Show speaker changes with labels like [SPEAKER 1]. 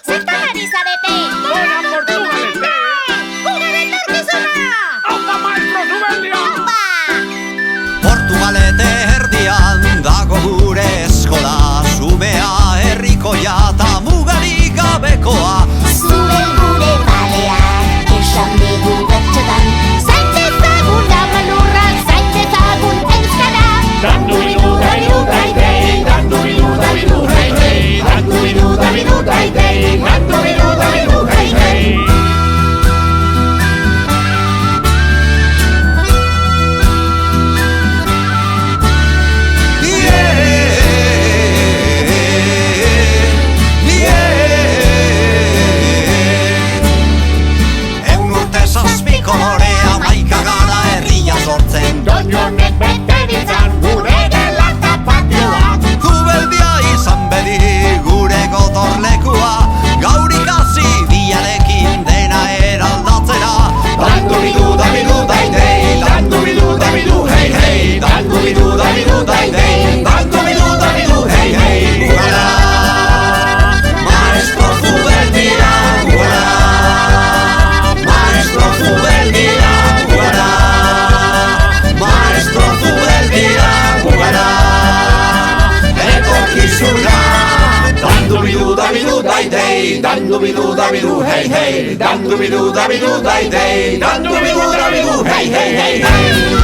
[SPEAKER 1] Zertan ari zarete?
[SPEAKER 2] Dona Portugalete!
[SPEAKER 1] Gure etorkizuna!
[SPEAKER 2] Aupa maestro Zubeldia!
[SPEAKER 3] Portugalete erdian dago gure eskola, Zumea herrikoia eta mugarik gabekoa.
[SPEAKER 1] Zubel gure balean, esan digu bertxotan, zain dezagun dagoen lurra, zain dezagun euskara.
[SPEAKER 2] Dandu bidu daidei, dandu bidu hei hei, dandu bidu daidei, dandu bidu hei hei.
[SPEAKER 3] Kolorea maika gara herria sortzen,
[SPEAKER 2] Doñonek bete ditzan gure dela eta patioak.
[SPEAKER 3] Zubeldia izan bedi gure gotorlekua, gaur ikasi biarekin dena eraldatzera.
[SPEAKER 2] Dandu bidu daidei, dandu bidu hei hei, dandu bidu daidei, dandu bidu hei hei.
[SPEAKER 3] Ugara, maestro Zubeldia, ugara, maestro Zubeldia, ugara, maestro Zubeldia, ugara, etorkizuna.
[SPEAKER 2] Dandu bidu daidei, dandu bidu hei hei, dandu bidu daidei, dandu bidu hei hei hei hei.